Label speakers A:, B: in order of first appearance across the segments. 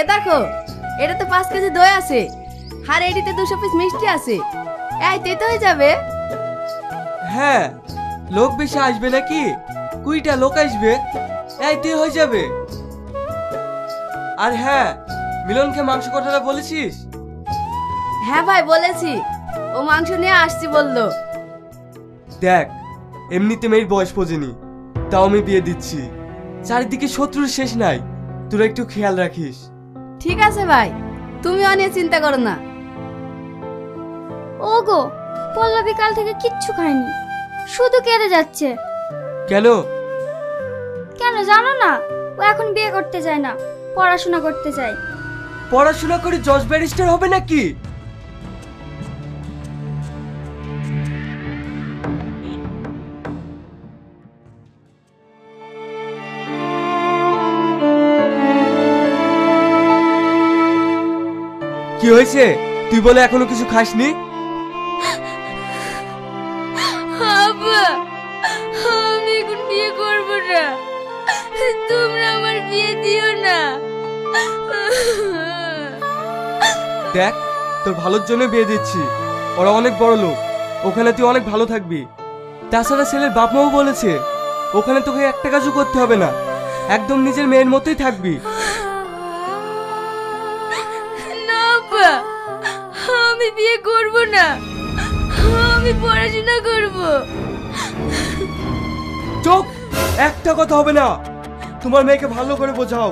A: এ দেখো, এটা তো 5 কেজি দই আছে, আর এটিতে 200 পিস মিষ্টি আছে। এইতে হয়ে যাবে।
B: হ্যাঁ, লোক বেশি আসবে নাকি? 20টা লোক আসবে, এইতে হয়ে যাবে। আর হ্যাঁ, মিলনকে মাংস কটাটা বলেছিস?
A: হ্যাঁ ভাই বলেছি, ও মাংস নিয়ে আসছি বললো।
B: দেখ, এমনিতে মেয়ের বয়স পড়েনি, তাও আমি বিয়ে দিচ্ছি। চারিদিকে শত্রুর শেষ নাই, তোরা একটু খেয়াল রাখিস।
A: ঠিক আছে ভাই, তুমি অনেক চিন্তা করো না।
C: ওগো, পল্লবী কাল থেকে কিচ্ছু খায়নি, শুধু কেঁদে যাচ্ছে।
B: কেন?
C: কেন জানো না? ও এখন বিয়ে করতে চায় না, পড়াশোনা করতে চায়।
B: পড়াশোনা করে জজ ব্যারিস্টার হবে নাকি? কি হয়েছে? তুই বলে এখনো কিছু খাসনি?
C: আব্বা, আমি এখন বিয়ে করব না, তোমরা আমার বিয়ে দিও না।
B: দেখ, তোর ভালোর জন্য বিয়ে দিচ্ছি। ওরা অনেক বড় লোক, ওখানে তুই অনেক ভালো থাকবি। তাছাড়া ছেলের বাপ মাও বলেছে ওখানে তোকে একটা কাজও করতে হবে না, একদম নিজের মেয়ের মতোই থাকবি।
C: না আব্বা, আমি বিয়ে করব না, আমি পড়াশোনা করব।
B: চুপ, একটা কথা হবে না। তোমার মেয়েকে ভালো করে বোঝাও।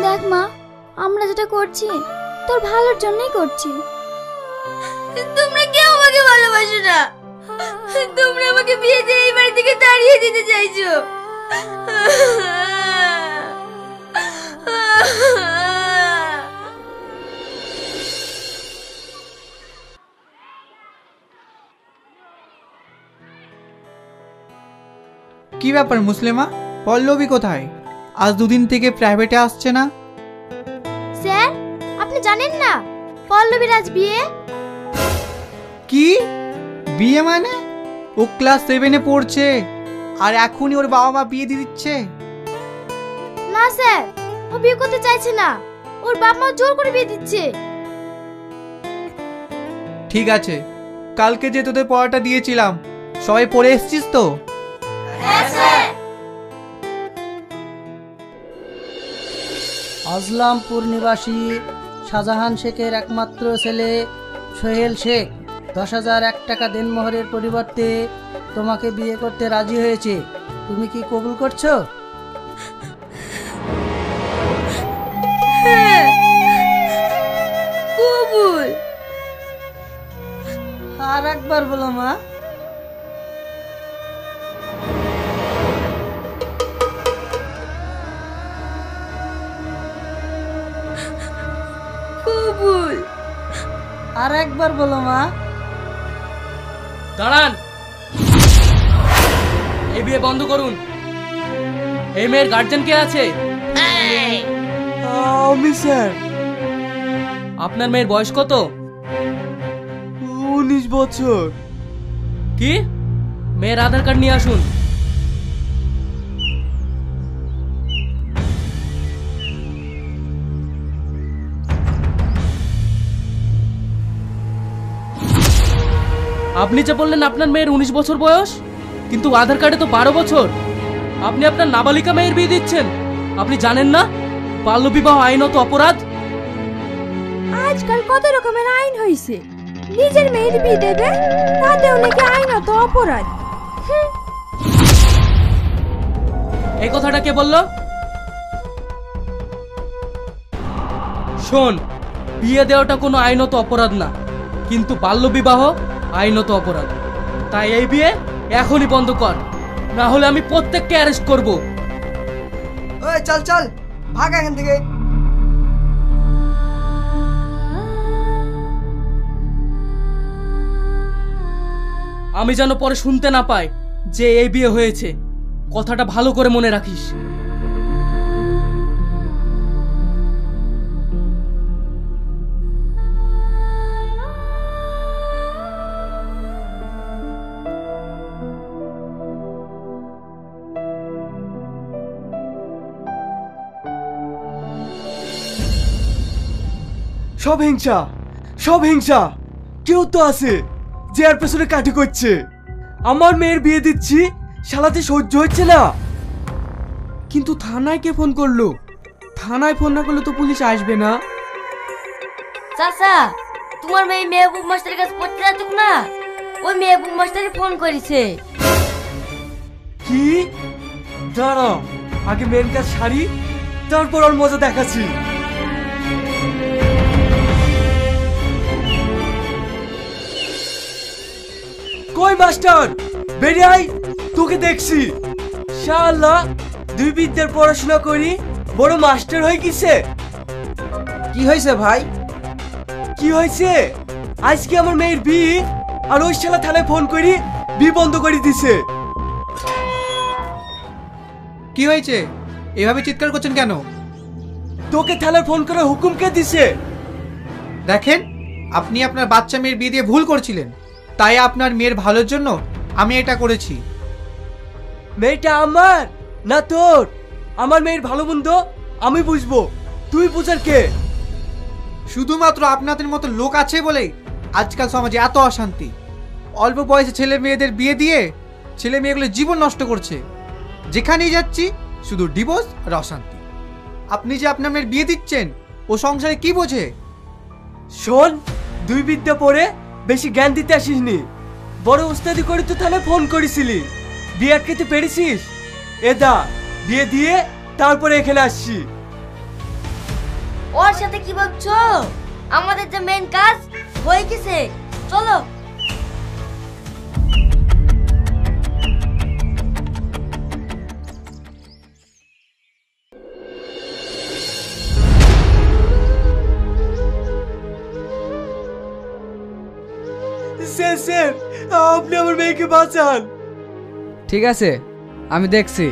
C: দেখ মা, আমরা যেটা করছি তোর ভালোর জন্যই করছি। তোমরা কেউ আমাকে ভালোবাসো না, তোমরা আমাকে বিয়ে দিয়ে এই বাড়ি থেকে তাড়িয়ে দিতে চাইছো।
D: কি ব্যাপার মুসলিমা, পল্লবী কোথায়? আজ দুদিন থেকে প্রাইভেটে আসছে না।
C: স্যার, আপনি জানেন না পল্লবীর আজ বিয়ে?
D: কি বিয়ে মানে? ও ক্লাস 7-এ পড়ছে আর এখনই ওর বাবা মা বিয়ে দিয়ে দিচ্ছে?
C: না স্যার, ও বিয়ে করতে চাইছে না, ওর বাবা মা জোর করে বিয়ে দিচ্ছে।
D: ঠিক আছে, কালকে যে তোদের পড়াটা দিয়েছিলাম সবাই পড়ে এসছিস তো?
E: আজলামপুর নিবাসী শাহজাহান শেখের একমাত্র ছেলে সোহেল শেখ 10,001 টাকা দেনমোহরের পরিবর্তে তোমাকে বিয়ে করতে রাজি হয়েছে। তুমি কি কবুল করছো?
C: কবুল।
E: আর একবার বলো মা।
C: কবুল।
E: আর একবার বলো মা।
F: দাঁড়ান, এই বিয়ে বন্ধ করুন। এই মেয়ের গার্জেন কে আছে?
B: আমি স্যার।
F: আপনার মেয়ের বয়স কত?
B: 19 বছর।
F: কি? মেয়ের আধার কার্ড নিয়ে আসুন। আপনি যে বললেন আপনার মেয়ের 19 বছর বয়স, কিন্তু আধার কার্ডে তো 12 বছর। আপনি আপনার নাবালিকা মেয়ের বিয়ে দিচ্ছেন। আপনি জানেন না বাল্যবিবাহ আইনত অপরাধ?
A: আজকাল কত রকমের আইন হয়েছে, নিজের মেয়ের বিয়ে দেবে তাতেও নাকি আইনত অপরাধ।
F: এই কথাটা কে বললো? শোন, বিয়ে দেওয়াটা কোনো আইনত অপরাধ না, কিন্তু বাল্যবিবাহ আইনত অপরাধ। তাই এই বিয়ে এখনই বন্ধ কর, না হলে আমি প্রত্যেককে অ্যারেস্ট করব।
E: ওই চল চল, ভাগ এখান থেকে।
F: আমি যেন পরে শুনতে না পাই যে এই বিয়ে হয়েছে। কথাটা ভালো করে মনে রাখিস।
B: সব হিংসা, সব হিংসা। কেউ তো আছে যে আর পেছনে কাটি করছে। আমার মেয়ের বিয়ে দিচ্ছি, শালাতে সহ্য হচ্ছে না।
G: কিন্তু থানায় কে ফোন করলো? থানায় ফোন না করলে তো পুলিশ আসবে না।
C: চাচা, তোমার মেয়ে মেহবুব মাস্টারের কাছে পড়তে যাচ্ছ না? ওই মেহবুব মাস্টারই ফোন করেছে।
B: কি? দাঁড়া, আগে মেন কাজ সারি, তারপর ওর মজা দেখাচ্ছি। কই মাস্টার, বেরিয়ে আয়, তোকে দেখছি। শালা, দুই বিদ্যার পড়াশোনা করি বড় মাস্টার হয়ে গেছে।
H: কি হয়েছে ভাই?
B: কি হয়েছে? আজকে আমার মেয়ের বিয়ে, আর ওই শালা থানায় ফোন করি বিয়ে বন্ধ করে দিছে।
D: কি হয়েছে? এভাবে চিৎকার করছেন কেন?
B: তোকে থানায় ফোন করার হুকুম কে দিছে?
D: দেখেন, আপনি আপনার বাচ্চা মেয়ের বিয়ে দিয়ে ভুল করছিলেন, তাই আপনার মেয়ের ভালোর জন্য আমি এটা করেছি।
B: মেয়েটা আমার না তোর? আমার মেয়ের ভালো মন্দ আমি বুঝবো, তুই বুঝার কে?
D: শুধুমাত্র আপনাদের মতো লোক আছে বলেই আজকাল সমাজে এত অশান্তি। অল্প বয়সে ছেলে মেয়েদের বিয়ে দিয়ে ছেলে মেয়েগুলো জীবন নষ্ট করছে। যেখানেই যাচ্ছি শুধু ডিভোর্স আর অশান্তি। আপনি যে আপনার মেয়ের বিয়ে দিচ্ছেন, ও সংসারে কি বোঝে?
B: শোন, দুই বিদ্যা পড়ে বেশি জ্ঞান দিতে আসিসনি। বড় ওস্তাদি করে তো থানায় ফোন করেছিলি, বিয়ে আটকাতে পেরেছিস? এদা বিয়ে দিয়ে তারপরে এখানে আসছি।
C: ওর সাথে কি ভাবছো? আমাদের যে মেন কাজ হয়ে গেছে, চলো।
B: স্যার, স্যার, আপনি আমার মেয়েকে বাঁচান।
H: ঠিক আছে, আমি দেখছি।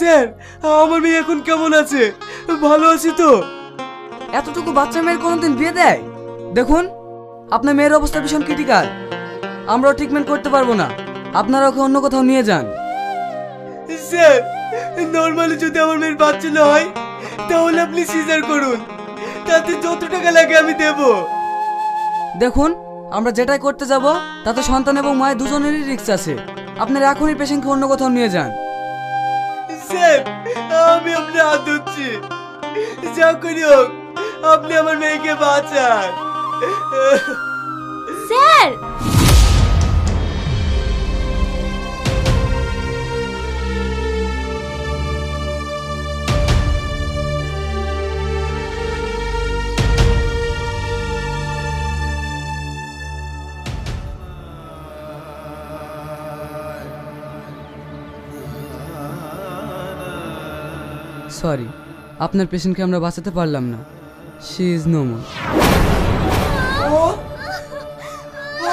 B: স্যার, আমার মেয়ে এখন কেমন আছে? ভালো আছে তো?
H: এতটুকু বাচ্চা মেয়ের কোনোদিন বিয়ে দেয়? দেখুন, আপনার মেয়ের অবস্থা ভীষণ ক্রিটিক্যাল। আমরাও ট্রিটমেন্ট করতে পারবো না, আপনারা ওকে অন্য কোথাও নিয়ে যান।
B: স্যার, নরমালি যদি আমার মেয়ের বাচ্চা না হয় তাহলে আপনি সিজার করুন, তাতে যত টাকা লাগে আমি দেব।
H: দেখুন, আমরা যেটাই করতে যাব তাতে সন্তান এবং মায়ের দুজনেরই রিস্ক আছে। আপনারা এখনই পেশেন্টকে অন্য কোথাও নিয়ে যান।
B: স্যার, আমি আপনার হাত ধরছি, যা করি হোক আপনি আমার মেয়েকে বাঁচান।
C: স্যার,
H: সরি, আপনার পেশেন্টকে আমরা বাঁচাতে পারলাম না। She is no more.
B: ও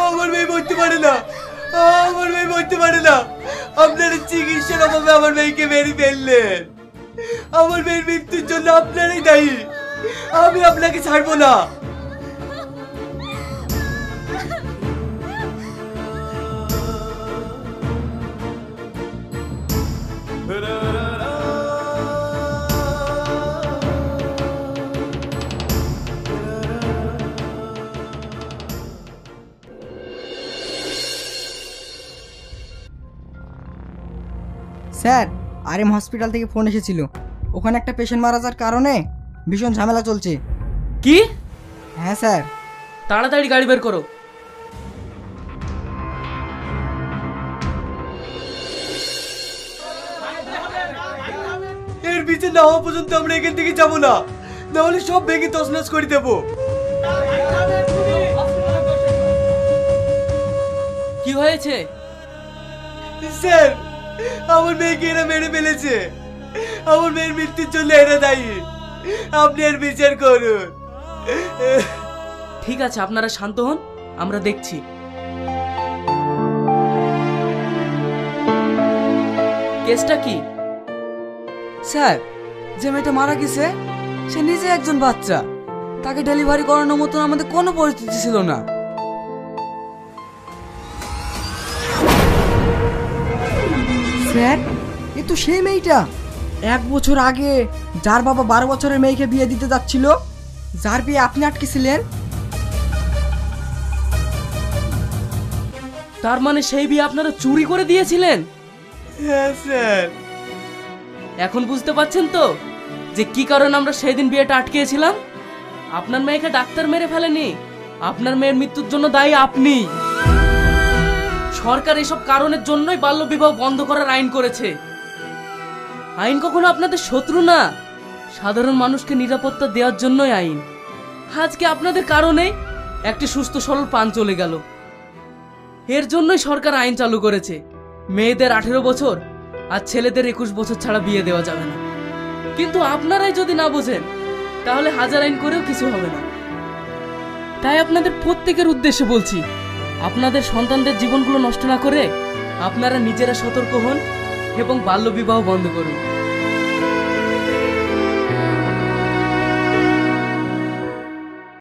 B: আমার মেয়ে বলতে পারে না, আমার মেয়ে বলতে পারে না। আপনারা চিকিৎসার অভাবে আমার মেয়েকে মেরে ফেললেন। আমার মেয়ের মৃত্যুর জন্য আপনারাই দায়ী, আমি আপনাকে ছাড়বো না।
I: স্যার, আরএম হসপিটাল থেকে ফোন এসেছিল। ওখানে একটা পেশেন্ট মারা যাওয়ার কারণে ভীষণ ঝামেলা চলছে।
F: কি?
I: হ্যাঁ স্যার।
F: তাড়াতাড়ি গাড়ি বের করো।
B: এর বিচার না হওয়া পর্যন্ত আমরা এখান থেকে যাব না, নাহলে সব ভেঙে তছনছ করে দেবো।
F: কি হয়েছে?
B: স্যার, আমার মেয়েকে এরা মেরে ফেলেছে। আমার মেয়ের মৃত্যুর জন্য এরা দায়ী, আপনি এর বিচার করুন।
F: ঠিক আছে, আপনারা শান্ত হন, আমরা দেখছি। কেসটা কি?
H: স্যার, যে মেয়েটা মারা গেছে সে নিজে একজন বাচ্চা, তাকে ডেলিভারি করানোর মতন আমাদের কোনো পরিস্থিতি ছিল না।
I: স্যার, এ তো সেই মেয়েটা 1 বছর আগে যার বাবা 12 বছরের মেয়েকে বিয়ে দিতে যাচ্ছিল, যার বিয়ে আপনি আটকেছিলেন।
F: তার মানে সেই বিয়ে আপনারা চুরি করে দিয়েছিলেন?
B: হ্যাঁ স্যার।
F: এখন বুঝতে পারছেন তো যে কি কারণে আমরা সেই দিন বিয়েটা আটকেছিলাম? আপনার মেয়েকে ডাক্তার মেরে ফেলেনি, আপনার মেয়ের মৃত্যুর জন্য দায়ী আপনি। সরকার এসব কারণের জন্যই বাল্যবিবাহ বন্ধ করার আইন করেছে। আইন কখনো আপনাদের শত্রু না, সাধারণ মানুষকে নিরাপত্তা দেওয়ার জন্যই আইন। আজকে আপনাদের কারণে একটি সুস্থ সরল প্রাণ চলে গেল। এর জন্যই সরকার আইন চালু করেছে, মেয়েদের 18 বছর আর ছেলেদের 21 বছর ছাড়া বিয়ে দেওয়া যাবে না। কিন্তু আপনারাই যদি না বোঝেন তাহলে হাজার আইন করেও কিছু হবে না। তাই আপনাদের প্রত্যেকের উদ্দেশ্যে বলছি, আপনাদের সন্তানদের জীবনগুলো নষ্ট না করে আপনারা নিজেরা সতর্ক হন এবং বাল্যবিবাহ বন্ধ করুন।